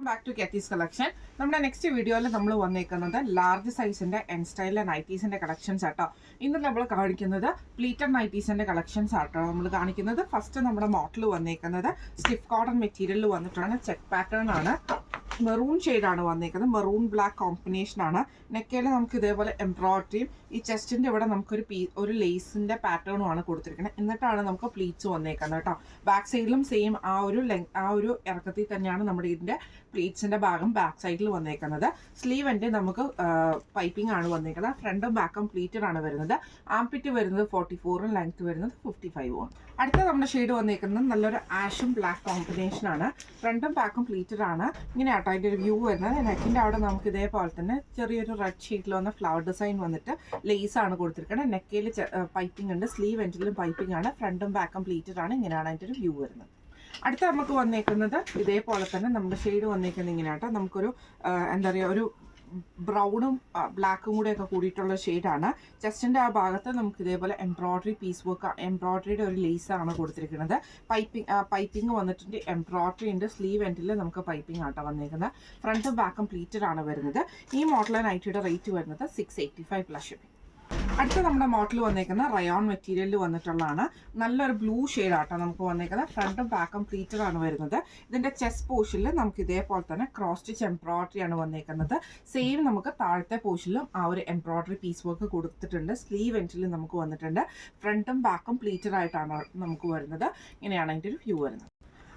Back to കെത്തീസ് collection. നമ്മുടെ next വീഡിയോയിൽ നമ്മൾ വന്നേക്കുന്നത് ലാർജ് സൈസിന്റെ എൻ സ്റ്റൈലിലെ നൈറ്റീസിന്റെ കളക്ഷൻസ് ആട്ടോ. ഇന്ന് നമ്മൾ കാണിക്കുന്നത് പ്ലീറ്റഡ് നൈറ്റീസിന്റെ കളക്ഷൻസ് ആട്ടോ നമ്മൾ കാണിക്കുന്നത്. ഫസ്റ്റ് നമ്മുടെ മോഡൽ വന്നേക്കുന്നത് സ്റ്റിഫ് കോട്ടൺ മെറ്റീരിയലിൽ വന്നിട്ടാണ്. ചെക്ക് പാറ്റേൺ ആണ്, മെറൂൺ ഷെയ്ഡാണ് വന്നേക്കുന്നത്. മെറൂൺ ബ്ലാക്ക് കോമ്പിനേഷൻ ആണ്. നെക്കയിൽ നമുക്ക് ഇതേപോലെ എംബ്രോയിഡറിയും ഈ ചെസ്റ്റിന്റെ ഇവിടെ നമുക്കൊരു ഒരു ലേസിന്റെ പാറ്റേണും ആണ് കൊടുത്തിരിക്കുന്നത്. എന്നിട്ടാണ് നമുക്ക് പ്ലീറ്റ്സ് വന്നേക്കുന്നത് കേട്ടോ. ബാക്ക് സൈഡിലും സെയിം ആ ഒരു ഇറക്കത്തിൽ തന്നെയാണ് നമ്മുടെ ഇതിന്റെ പ്ലീറ്റ്സിന്റെ ഭാഗം ബാക്ക് സൈഡിൽ വന്നേക്കുന്നത്. സ്ലീവ് എൻ്റെ നമുക്ക് പൈപ്പിംഗ് ആണ് വന്നേക്കുന്നത്. ഫ്രണ്ടും ബാക്കും പ്ലീറ്റഡ് ആണ് വരുന്നത്. ആംപിറ്റ് വരുന്നത് 44ഉം ലെങ്ത് വരുന്നത് 55ഉം. അടുത്ത നമ്മുടെ ഷെയ്ഡ് വന്നേക്കുന്നത് നല്ലൊരു ആഷും ബ്ലാക്ക് കോമ്പിനേഷൻ ആണ്. ഫ്രണ്ടും ബാക്കും പ്ലീറ്റഡ് ആണ്. ഇങ്ങനെ ആട്ടോ അതിൻ്റെ ഒരു വ്യൂ വരുന്നത്. നെക്കിൻ്റെ അവിടെ നമുക്ക് ഇതേപോലെ തന്നെ ചെറിയൊരു റെഡ് ഷീറ്റിൽ വന്ന ഫ്ലവർ ഡിസൈൻ വന്നിട്ട് ലേസ് ആണ് കൊടുത്തിരിക്കുന്നത്. നെക്കയിൽ പൈപ്പിംഗ് ഉണ്ട്. സ്ലീവ് എൻഡിലും പൈപ്പിംഗ് ആണ്. ഫ്രണ്ടും ബാക്കും പ്ലീറ്റഡ് ആണ്. ഇങ്ങനെയാണ് അതിൻ്റെ ഒരു വ്യൂ വരുന്നത്. അടുത്ത നമുക്ക് വന്നേക്കുന്നത് ഇതേപോലെ തന്നെ നമ്മുടെ ഷെയ്ഡ് വന്നേക്കുന്നത് ഇങ്ങനെയാട്ടോ. നമുക്കൊരു എന്താ പറയുക, ഒരു ബ്രൗണും ബ്ലാക്കും കൂടെയൊക്കെ കൂടിയിട്ടുള്ള ഷെയ്ഡാണ്. ചെസ്റ്റിൻ്റെ ആ ഭാഗത്ത് നമുക്ക് ഇതേപോലെ എംബ്രോയിഡറി പീസ് വർക്ക്, എംബ്രോയിഡറിയുടെ ഒരു ലേസാണ് കൊടുത്തിരിക്കുന്നത്. പൈപ്പിംഗ് വന്നിട്ടുണ്ട്. എംബ്രോയിഡറി ഉണ്ട്. സ്ലീവ് എൻഡിൽ നമുക്ക് പൈപ്പിംഗ് ആട്ടോ വന്നേക്കുന്നത്. ഫ്രണ്ടും ബാക്കും പ്ലീറ്റഡ് ആണ് വരുന്നത്. ഈ മോഡൽ നൈറ്റിയുടെ റേറ്റ് വരുന്നത് 685 പ്ലസ് ഷിപ്പിംഗ്. അടുത്ത നമ്മുടെ മോഡൽ വന്നേക്കുന്ന റയോൺ മെറ്റീരിയലിൽ വന്നിട്ടുള്ളതാണ്. നല്ലൊരു ബ്ലൂ ഷെയ്ഡാട്ടോ നമുക്ക് വന്നേക്കുന്നത്. ഫ്രണ്ടും ബാക്കും പ്ലീറ്റഡ് ആണ് വരുന്നത്. ഇതിൻ്റെ ചെസ്റ്റ് പോർഷനിൽ നമുക്ക് ഇതേപോലെ തന്നെ ക്രോസ് സ്റ്റിച്ച് എംബ്രോയിഡറി ആണ് വന്നേക്കുന്നത്. സെയിം നമുക്ക് താഴത്തെ പോർഷനിലും ആ ഒരു എംബ്രോയിഡറി പീസ് വർക്ക് കൊടുത്തിട്ടുണ്ട്. സ്ലീവ് എൻഡിൽ നമുക്ക് വന്നിട്ടുണ്ട്. ഫ്രണ്ടും ബാക്കും പ്ലീറ്റഡ് ആയിട്ടാണ് നമുക്ക് വരുന്നത്. ഇങ്ങനെയാണ് അതിൻ്റെ ഒരു വ്യൂ വരുന്നത്.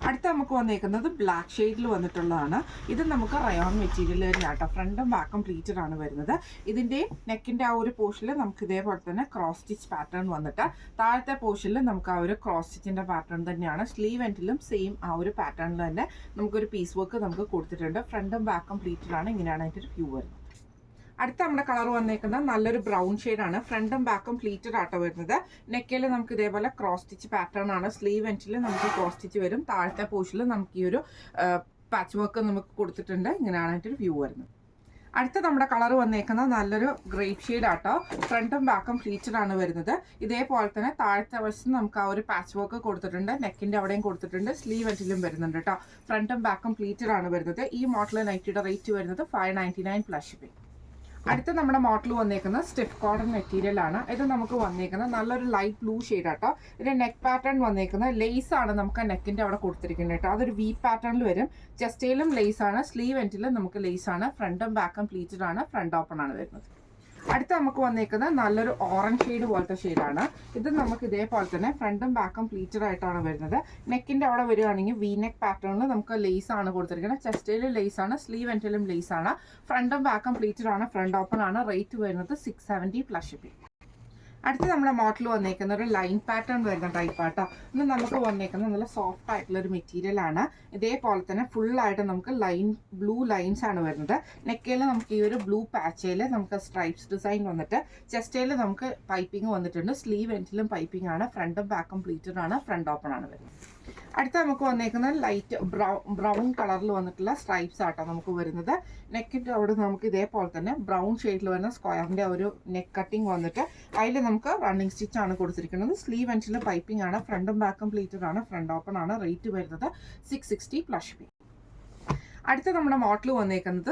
അടുത്ത നമുക്ക് വന്നേക്കുന്നത് ബ്ലാക്ക് ഷെയ്ഡിൽ വന്നിട്ടുള്ളതാണ്. ഇത് നമുക്ക് റയോൺ മെറ്റീരിയൽ തന്നെയാട്ടോ. ഫ്രണ്ടും ബാക്കും പ്ലീറ്റഡ് ആണ് വരുന്നത്. ഇതിൻ്റെ നെക്കിൻ്റെ ആ ഒരു പോർഷനിൽ നമുക്ക് ഇതേപോലെ തന്നെ ക്രോസ് സ്റ്റിച്ച് പാറ്റേൺ വന്നിട്ട് താഴത്തെ പോർഷനിൽ നമുക്ക് ആ ഒരു ക്രോസ് സ്റ്റിച്ചിൻ്റെ പാറ്റേൺ തന്നെയാണ്. സ്ലീവ് എൻഡിലും സെയിം ആ ഒരു പാറ്റേണിൽ തന്നെ നമുക്കൊരു പീസ് വർക്ക് നമുക്ക് കൊടുത്തിട്ടുണ്ട്. ഫ്രണ്ടും ബാക്കും പ്ലീറ്റഡ് ആണ്. ഇങ്ങനെയാണ് അതിൻ്റെ ഒരു വ്യൂ വരുന്നത്. അടുത്ത നമ്മുടെ കളർ വന്നേക്കുന്നത് നല്ലൊരു ബ്രൗൺ ഷെയ്ഡാണ്. ഫ്രണ്ടും ബാക്കും പ്ലീറ്റഡ് ആട്ടോ വരുന്നത്. നെക്കയിൽ നമുക്ക് ഇതേപോലെ ക്രോസ് സ്റ്റിച്ച് പാറ്റേൺ ആണ്. സ്ലീവ് എൻഡിൽ നമുക്ക് ക്രോസ് സ്റ്റിച്ച് വരും. താഴത്തെ പോർഷനിൽ നമുക്ക് ഈ ഒരു പാച്ച് വർക്ക് നമുക്ക് കൊടുത്തിട്ടുണ്ട്. ഇങ്ങനെയാണ് അതിൻ്റെ ഒരു വ്യൂ വരുന്നത്. അടുത്ത നമ്മുടെ കളർ വന്നേക്കുന്നത് നല്ലൊരു ഗ്രേപ്പ് ഷെയ്ഡ് ആട്ടോ. ഫ്രണ്ടും ബാക്കും പ്ലീറ്റഡ് ആണ് വരുന്നത്. ഇതേപോലെ തന്നെ താഴത്തെ വശത്ത് നമുക്ക് ആ ഒരു പാച്ച് വർക്ക് കൊടുത്തിട്ടുണ്ട്. നെക്കിൻ്റെ അവിടെയും കൊടുത്തിട്ടുണ്ട്. സ്ലീവ് എൻഡിലും വരുന്നുണ്ട് കേട്ടോ. ഫ്രണ്ടും ബാക്കും പ്ലീറ്റഡ് ആണ് വരുന്നത്. ഈ മോഡൽ നൈറ്റിയുടെ റേറ്റ് വരുന്നത് 599 പ്ലസ് ഷിപ്പിംഗ്. അടുത്ത നമ്മുടെ മോഡൽ വന്നേക്കുന്നത് സ്റ്റിഫ് കോട്ടൺ മെറ്റീരിയൽ ആണ്. ഇത് നമുക്ക് വന്നേക്കുന്നത് നല്ലൊരു ലൈറ്റ് ബ്ലൂ ഷെയ്ഡ് ആട്ടോ. ഇതിന്റെ നെക്ക് പാറ്റേൺ വന്നേക്കുന്നത് ലേസ് ആണ് നമുക്ക് നെക്കിന്റെ അവിടെ കൊടുത്തിരിക്കുന്നത് കേട്ടോ. അതൊരു വി പാറ്റേണിൽ വരും. ചെസ്റ്റയിലും ലേസ് ആണ്. സ്ലീവ് എൻഡിലും നമുക്ക് ലേസ് ആണ്. ഫ്രണ്ടും ബാക്കും പ്ലീറ്റഡ് ആണ്. ഫ്രണ്ട് ഓപ്പൺ ആണ് വരുന്നത്. അടുത്ത നമുക്ക് വന്നേക്കുന്നത് നല്ലൊരു ഓറഞ്ച് ഷെയ്ഡ് പോലത്തെ ഷെയ്ഡാണ്. ഇത് നമുക്ക് ഇതേപോലെ തന്നെ ഫ്രണ്ടും ബാക്കും പ്ലീറ്റഡ് ആയിട്ടാണ് വരുന്നത്. നെക്കിന്റെ അവിടെ വരികയാണെങ്കിൽ വി നെക്ക് പാറ്റേണിൽ നമുക്ക് ലേസ് ആണ് കൊടുത്തിരിക്കുന്നത്. ചെസ്റ്റയിൽ ലേസ് ആണ്. സ്ലീവ് എൻഡിലും ലേസ് ആണ്. ഫ്രണ്ടും ബാക്കും പ്ലീറ്റഡ് ആണ്. ഫ്രണ്ട് ഓപ്പൺ ആണ്. റേറ്റ് വരുന്നത് 670 പ്ലസ് ഷിപ്പിംഗ്. അടുത്ത നമ്മുടെ മോഡൽ വന്നേക്കുന്ന ഒരു ലൈൻ പാറ്റേൺ വരുന്ന ടൈപ്പ് ആട്ടോ. ഇന്ന് നമുക്ക് വന്നേക്കുന്നത് നല്ല സോഫ്റ്റ് ആയിട്ടുള്ള ഒരു മെറ്റീരിയൽ ആണ്. ഇതേപോലെ തന്നെ ഫുള്ളായിട്ട് നമുക്ക് ബ്ലൂ ലൈൻസ് ആണ് വരുന്നത്. നെക്കയിൽ നമുക്ക് ഈ ഒരു ബ്ലൂ പാച്ചയിൽ നമുക്ക് സ്ട്രൈപ്സ് ഡിസൈൻ വന്നിട്ട് ചെസ്റ്റയിൽ നമുക്ക് പൈപ്പിംഗ് വന്നിട്ടുണ്ട്. സ്ലീവ് എൻഡിലും പൈപ്പിംഗ് ആണ്. ഫ്രണ്ടും ബാക്കും പ്ലീറ്റഡ് ആണ്. ഫ്രണ്ട് ഓപ്പൺ ആണ് വരുന്നത്. അടുത്ത നമുക്ക് വന്നേക്കുന്നത് ലൈറ്റ് ബ്രൗൺ കളറിൽ വന്നിട്ടുള്ള സ്ട്രൈപ്സ് ആട്ടോ നമുക്ക് വരുന്നത്. നെക്കിൻ്റെ അവിടെ നമുക്ക് ഇതേപോലെ തന്നെ ബ്രൗൺ ഷെയ്ഡിൽ വരുന്ന സ്ക്വയറിൻ്റെ ഒരു നെക്ക് കട്ടിങ് വന്നിട്ട് അതിൽ നമുക്ക് റണ്ണിങ് സ്റ്റിച്ച് ആണ് കൊടുത്തിരിക്കുന്നത്. സ്ലീവ് എൻഡിൽ പൈപ്പിംഗ് ആണ്. ഫ്രണ്ടും ബാക്കും പ്ലീറ്റഡ് ആണ്. ഫ്രണ്ട് ഓപ്പൺ ആണ്. റേറ്റ് വരുന്നത് 660 പ്ലസ് ഷിപ്പിംഗ്. അടുത്ത നമ്മുടെ മോഡൽ വന്നേക്കുന്നത്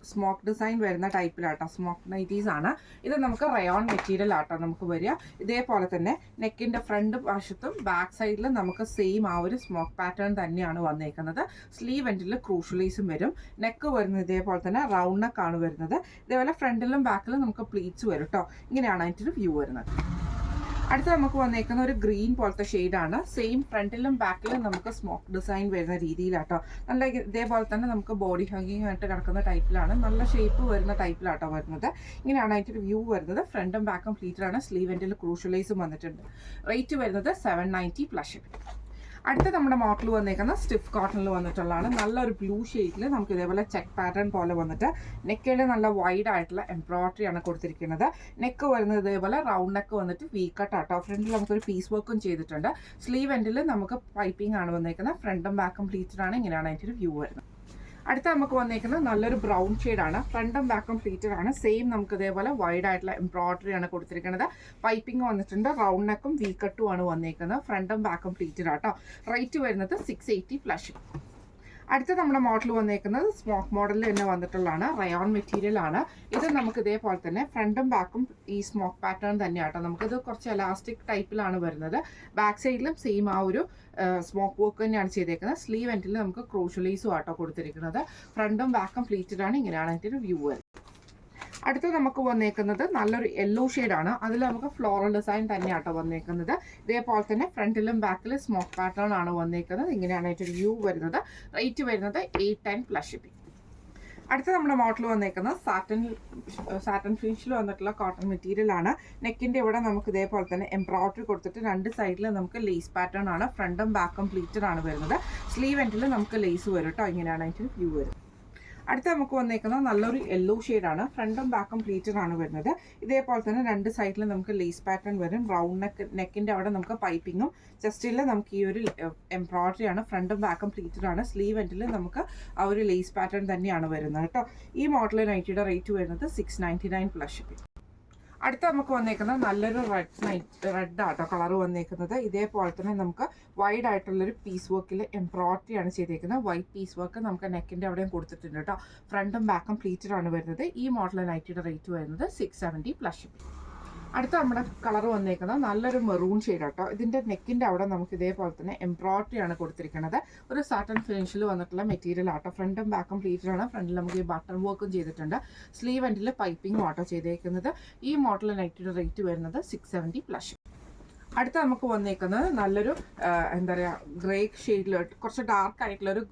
സ്മോക്ക് ഡിസൈൻ വരുന്ന ടൈപ്പിലാട്ടോ. സ്മോക്ക് നൈറ്റീസ് ആണ്. ഇത് നമുക്ക് റയോൺ മെറ്റീരിയൽ ആട്ടോ നമുക്ക് വരിക. ഇതേപോലെ തന്നെ നെക്കിൻ്റെ ഫ്രണ്ട് വശത്തും ബാക്ക് സൈഡിലും നമുക്ക് സെയിം ആ ഒരു സ്മോക്ക് പാറ്റേൺ തന്നെയാണ് വന്നേക്കുന്നത്. സ്ലീവ് എൻഡിൽ ക്രൂഷ്യലീസും വരും. നെക്ക് വരുന്നത് ഇതേപോലെ തന്നെ റൗണ്ട് നെക്കാണ് വരുന്നത്. ഇതേപോലെ ഫ്രണ്ടിലും ബാക്കിലും നമുക്ക് പ്ലീറ്റ്സ് വരും കേട്ടോ. ഇങ്ങനെയാണ് അതിൻ്റെ ഒരു വ്യൂ വരുന്നത്. അടുത്ത നമുക്ക് വന്നേക്കുന്ന ഒരു ഗ്രീൻ പോലത്തെ ഷെയ്ഡാണ്. സെയിം ഫ്രണ്ടിലും ബാക്കിലും നമുക്ക് സ്മോക്ക് ഡിസൈൻ വരുന്ന രീതിയിലാട്ടോ. നല്ല ഇതേപോലെ തന്നെ നമുക്ക് ബോഡി ഹഗിങ് ആയിട്ട് കിടക്കുന്ന ടൈപ്പിലാണ്. നല്ല ഷേപ്പ് വരുന്ന ടൈപ്പിലാട്ടോ വരുന്നത്. ഇങ്ങനെയാണ് അതിൻ്റെ ഒരു വ്യൂ വരുന്നത്. ഫ്രണ്ടും ബാക്കും പ്ലീറ്റഡ് ആണ്. സ്ലീവ് എൻഡിൽ ക്രൂഷ്യലൈസും വന്നിട്ടുണ്ട്. റേറ്റ് വരുന്നത് 790 പ്ലസ് ഷിപ്പിംഗ്. അടുത്ത നമ്മുടെ മോഡൽ വന്നേക്കുന്ന സ്റ്റിഫ് കോട്ടണിൽ വന്നിട്ടുള്ളതാണ്. നല്ലൊരു ബ്ലൂ ഷെയ്ഡിൽ നമുക്ക് ഇതേപോലെ ചെക്ക് പാറ്റേൺ പോലെ വന്നിട്ട് നെക്കിൽ നല്ല വൈഡ് ആയിട്ടുള്ള എംബ്രോയിഡറി ആണ് കൊടുത്തിരിക്കുന്നത്. നെക്ക് വരുന്നത് ഇതേപോലെ റൗണ്ട് നെക്ക് വന്നിട്ട് വി കട്ട് ആട്ടോ. ഫ്രണ്ടിൽ നമുക്കൊരു പീസ് വർക്കും ചെയ്തിട്ടുണ്ട്. സ്ലീവ് എൻഡിൽ നമുക്ക് പൈപ്പിംഗ് ആണ് വന്നേക്കുന്നത്. ഫ്രണ്ടും ബാക്കും പ്ലീറ്റഡ് ആണ്. ഇങ്ങനെയാണ് അതിൻ്റെ ഒരു വ്യൂ വരുന്നത്. അടുത്ത നമുക്ക് വന്നേക്കുന്നത് നല്ലൊരു ബ്രൗൺ ഷെയ്ഡാണ്. ഫ്രണ്ടും ബാക്കും പ്ലീറ്റഡ് ആണ്. സെയിം നമുക്ക് ഇതേപോലെ വൈഡ് ആയിട്ടുള്ള എംബ്രോയിഡറി ആണ് കൊടുത്തിരിക്കുന്നത്. പൈപ്പിംഗ് വന്നിട്ടുണ്ട്. റൗണ്ട് നെക്കും വി കട്ടും ആണ് വന്നേക്കുന്നത്. ഫ്രണ്ടും ബാക്കും പ്ലീറ്റഡ് ആട്ടോ. റേറ്റ് വരുന്നത് 680 പ്ലസ്. അടുത്ത നമ്മുടെ മോഡൽ വന്നേക്കുന്നത് സ്മോക്ക് മോഡലിൽ തന്നെ വന്നിട്ടുള്ളതാണ്. റയോൺ മെറ്റീരിയൽ ആണ്. ഇത് നമുക്ക് ഇതേപോലെ തന്നെ ഫ്രണ്ടും ബാക്കും ഈ സ്മോക്ക് പാറ്റേൺ തന്നെയാട്ടോ. നമുക്കിത് കുറച്ച് എലാസ്റ്റിക് ടൈപ്പിലാണ് വരുന്നത്. ബാക്ക് സൈഡിലും സെയിം ആ ഒരു സ്മോക്ക് വർക്ക് തന്നെയാണ് ചെയ്തേക്കുന്നത്. സ്ലീവ് എൻഡിൽ നമുക്ക് ക്രോഷ്യലൈസും ആട്ടോ കൊടുത്തിരിക്കുന്നത്. ഫ്രണ്ടും ബാക്കും പ്ലീറ്റഡ് ആണ്. ഇങ്ങനെയാണ് അതിൻ്റെ ഒരു വ്യൂ വരുന്നത്. അടുത്ത് നമുക്ക് വന്നേക്കുന്നത് നല്ലൊരു യെല്ലോ ഷെയ്ഡാണ്. അതിൽ നമുക്ക് ഫ്ലോറൽ ഡിസൈൻ തന്നെയാട്ടോ വന്നേക്കുന്നത്. ഇതേപോലെ തന്നെ ഫ്രണ്ടിലും ബാക്കിലും സ്മോക്ക് പാറ്റേൺ ആണ് വന്നേക്കുന്നത്. ഇങ്ങനെയാണ് അതിൻ്റെ വ്യൂ വരുന്നത്. റേറ്റ് വരുന്നത് 810 പ്ലസ് ഷിപ്പിംഗ്. അടുത്ത നമ്മുടെ മോഡൽ വന്നേക്കുന്നത് സാറ്റൻ ഫിനിഷിൽ വന്നിട്ടുള്ള കോട്ടൺ മെറ്റീരിയൽ ആണ്. നെക്കിൻ്റെ ഇവിടെ നമുക്ക് ഇതേപോലെ തന്നെ എംബ്രോയിഡറി കൊടുത്തിട്ട് രണ്ട് സൈഡിൽ നമുക്ക് ലേസ് പാറ്റേൺ ആണ്. ഫ്രണ്ടും ബാക്കും പ്ലീറ്റഡ് ആണ് വരുന്നത്. സ്ലീവ് എൻഡിൽ നമുക്ക് ലേസ് വരും കേട്ടോ. ഇങ്ങനെയാണ് അതിൻ്റെ വ്യൂ വരുന്നത്. അടുത്ത നമുക്ക് വന്നേക്കുന്നത് നല്ലൊരു യെല്ലോ ഷെയ്ഡാണ്. ഫ്രണ്ടും ബാക്കും പ്ലീറ്റഡ് ആണ് വരുന്നത്. ഇതേപോലെ തന്നെ രണ്ട് സൈഡിലും നമുക്ക് ലേസ് പാറ്റേൺ വരും. റൗണ്ട് നെക്കിൻ്റെ അവിടെ നമുക്ക് പൈപ്പിങ്ങും ചെസ്റ്റിൽ നമുക്ക് ഈ ഒരു എംബ്രോയിഡറി ആണ്. ഫ്രണ്ടും ബാക്കും പ്ലീറ്റഡ് ആണ്. സ്ലീവ് എൻഡിൽ നമുക്ക് ആ ഒരു ലേസ് പാറ്റേൺ തന്നെയാണ് വരുന്നത് കേട്ടോ. ഈ മോഡൽ നൈറ്റിയുടെ റേറ്റ് വരുന്നത് 699 പ്ലസ് ഷിപ്പിംഗ്. അടുത്ത നമുക്ക് വന്നേക്കുന്നത് നല്ലൊരു റെഡ് ആട്ടോ കളർ വന്നേക്കുന്നത്. ഇതേപോലെ തന്നെ നമുക്ക് വൈഡ് ആയിട്ടുള്ളൊരു പീസ് വർക്കിൽ എംബ്രോയിഡറി ആണ് ചെയ്തേക്കുന്നത്. വൈറ്റ് പീസ് വർക്ക് നമുക്ക് നെക്കിൻ്റെ അവിടെയും കൊടുത്തിട്ടുണ്ട് കേട്ടോ. ഫ്രണ്ടും ബാക്കും പ്ലീറ്റഡ് ആണ് വരുന്നത്. ഈ മോഡൽ നൈറ്റിയുടെ റേറ്റ് വരുന്നത് 670 പ്ലസ് ഷിപ്പിംഗ്. അടുത്ത നമ്മുടെ കളർ വന്നേക്കുന്നത് നല്ലൊരു മെറൂൺ ഷെയ്ഡ് ആട്ടോ. ഇതിൻ്റെ നെക്കിൻ്റെ അവിടെ നമുക്ക് ഇതേപോലെ തന്നെ എംബ്രോയിഡറി ആണ് കൊടുത്തിരിക്കുന്നത്. ഒരു സാറ്റൻ ഫിനിഷിൽ വന്നിട്ടുള്ള മെറ്റീരിയൽ ആട്ടോ. ഫ്രണ്ടും ബാക്കും പ്ലീറ്റഡ് ആണ്. ഫ്രണ്ടിൽ നമുക്ക് ഈ ബട്ടൺ വർക്കും ചെയ്തിട്ടുണ്ട്. സ്ലീവ് എൻഡിൽ പൈപ്പിങ്ങും ആട്ടോ ചെയ്തേക്കുന്നത്. ഈ മോഡൽ നൈറ്റിയുടെ റേറ്റ് വരുന്നത് 670 പ്ലസ്. അടുത്ത നമുക്ക് വന്നേക്കുന്നത് നല്ലൊരു എന്താ പറയുക ഗ്രേ ഷെയ്ഡിലോട്ട് കുറച്ച് ഡാർക്ക് ആയിട്ടുള്ളൊരു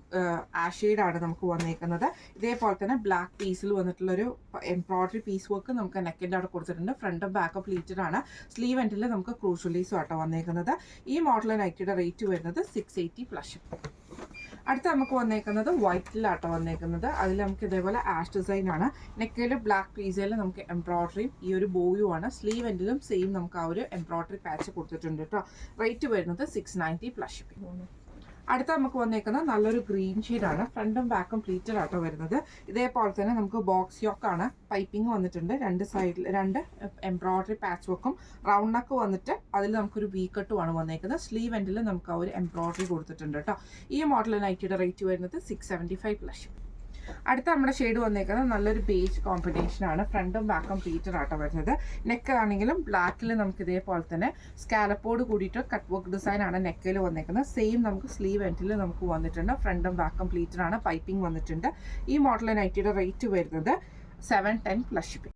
ആഷ് ഷെയ്ഡാണ് നമുക്ക് വന്നേക്കുന്നത്. ഇതേപോലെ തന്നെ ബ്ലാക്ക് പീസിൽ വന്നിട്ടുള്ളൊരു എംബ്രോയിഡറി പീസ് വർക്ക് നമുക്ക് നെക്കിൻ്റെ അവിടെ കൊടുത്തിട്ടുണ്ട്. ഫ്രണ്ടും ബാക്കും പ്ലീറ്റഡ് ആണ്. സ്ലീവ് എൻഡിൽ നമുക്ക് ക്രൂഷ്യലൈസും ആട്ടോ വന്നേക്കുന്നത്. ഈ മോഡൽ നൈറ്റിയുടെ റേറ്റ് വരുന്നത് 680 പ്ലസ്. അടുത്ത നമുക്ക് വന്നേക്കുന്നത് വൈറ്റിലാട്ടോ വന്നേക്കുന്നത്. അതിൽ നമുക്ക് ഇതേപോലെ ആഷ് ഡിസൈൻ ആണ്. നെക്കിൽ ബ്ലാക്ക് പീസിൽ നമുക്ക് എംബ്രോയിഡറിയും ഈ ഒരു ബോയും ആണ്. സ്ലീവ് എൻഡിലും സെയിം നമുക്ക് ആ ഒരു എംബ്രോയിഡറി പാച്ച് കൊടുത്തിട്ടുണ്ട് കേട്ടോ. റേറ്റ് വരുന്നത് 690 പ്ലസ് ഷിപ്പിംഗ്. അടുത്ത നമുക്ക് വന്നേക്കുന്നത് നല്ലൊരു ഗ്രീൻ ഷെയ്ഡാണ്. ഫ്രണ്ടും ബാക്കും പ്ലീറ്റഡ് ആട്ടോ വരുന്നത്. ഇതേപോലെ തന്നെ നമുക്ക് ബോക്സ് യോക്കാണ്. പൈപ്പിംഗ് വന്നിട്ടുണ്ട്. രണ്ട് സൈഡിൽ രണ്ട് എംബ്രോയിഡറി പാച്ച് വർക്കും റൗണ്ട് നെക്ക് വന്നിട്ട് അതിൽ നമുക്കൊരു വി കട്ടുമാണ് വന്നേക്കുന്നത്. സ്ലീവ് എൻഡിൽ നമുക്ക് ആ ഒരു എംബ്രോയിഡറി കൊടുത്തിട്ടുണ്ട് കേട്ടോ. ഈ മോഡൽ നൈറ്റിയുടെ റേറ്റ് വരുന്നത് 675 പ്ലസ്. അടുത്ത നമ്മുടെ ഷെയ്ഡ് വന്നേക്കുന്നത് നല്ലൊരു ബേജ് കോമ്പിനേഷനാണ്. ഫ്രണ്ടും ബാക്കും പ്ലീറ്റഡ് ആട്ടോ വരുന്നത്. നെക്ക് ആണെങ്കിലും ബ്ലാക്കിൽ നമുക്ക് ഇതേപോലെ തന്നെ സ്കാലപ്പോട് കൂടിയിട്ട് കട്ട് വർക്ക് ഡിസൈൻ ആണ് നെക്കിൽ വന്നേക്കുന്നത്. സെയിം നമുക്ക് സ്ലീവ് എൻഡിൽ നമുക്ക് വന്നിട്ടുണ്ട്. ഫ്രണ്ടും ബാക്കും പ്ലീറ്റഡ് ആണ്. പൈപ്പിംഗ് വന്നിട്ടുണ്ട്. ഈ മോഡൽ നൈറ്റിയുടെ റേറ്റ് വരുന്നത് 710 പ്ലസ് ഷിപ്പിംഗ്.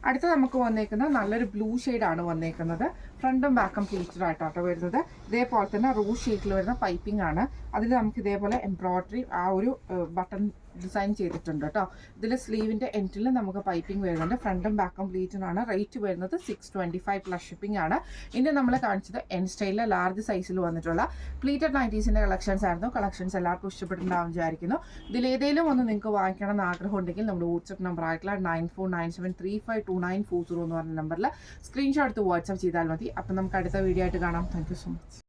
അടുത്ത നമുക്ക് വന്നേക്കുന്നത് നല്ലൊരു ബ്ലൂ ഷെയ്ഡാണ് വന്നേക്കുന്നത്. ഫ്രണ്ടും ബാക്കും പ്ലീറ്റഡ് ആയിട്ടോ വരുന്നത്. ഇതേപോലെ തന്നെ റൂഷ് ഷീറ്റിൽ വരുന്ന പൈപ്പിംഗ് ആണ്. അതിൽ നമുക്ക് ഇതേപോലെ എംബ്രോയിഡറി ആ ഒരു ബട്ടൺ ഡിസൈൻ ചെയ്തിട്ടുണ്ട് കേട്ടോ. ഇതിൽ സ്ലീവിൻ്റെ എൻഡിൽ നമുക്ക് പൈപ്പിംഗ് വരുന്നുണ്ട്. ഫ്രണ്ടും ബാക്കും പ്ലീറ്റഡ് ആണ്. റേറ്റ് വരുന്നത് 625 പ്ലസ് ഷിപ്പിംഗ് ആണ്. ഇനി നമ്മൾ കാണിച്ചത് എൻ സ്റ്റൈലിലെ ലാർജ് സൈസിൽ വന്നിട്ടുള്ള പ്ലീറ്റഡ് നൈറ്റീസിൻ്റെ കളക്ഷൻസ് ആയിരുന്നു. കളക്ഷൻസ് എല്ലാവർക്കും ഇഷ്ടപ്പെട്ടിട്ടുണ്ടാവും വിചാരിക്കുന്നു. ഇതിലേതെങ്കിലും ഒന്ന് നിങ്ങൾക്ക് വാങ്ങിക്കണം എന്ന് ആഗ്രഹം ഉണ്ടെങ്കിൽ നമ്മുടെ വാട്സപ്പ് നമ്പർ ആയിട്ടുള്ള 9497352940 എന്ന് പറഞ്ഞ നമ്പറിൽ സ്ക്രീൻഷോട്ട് എടുത്ത് വാട്സപ്പ് ചെയ്താൽ മതി. അപ്പം നമുക്ക് അടുത്ത വീഡിയോ ആയിട്ട് കാണാം. Thank you so much.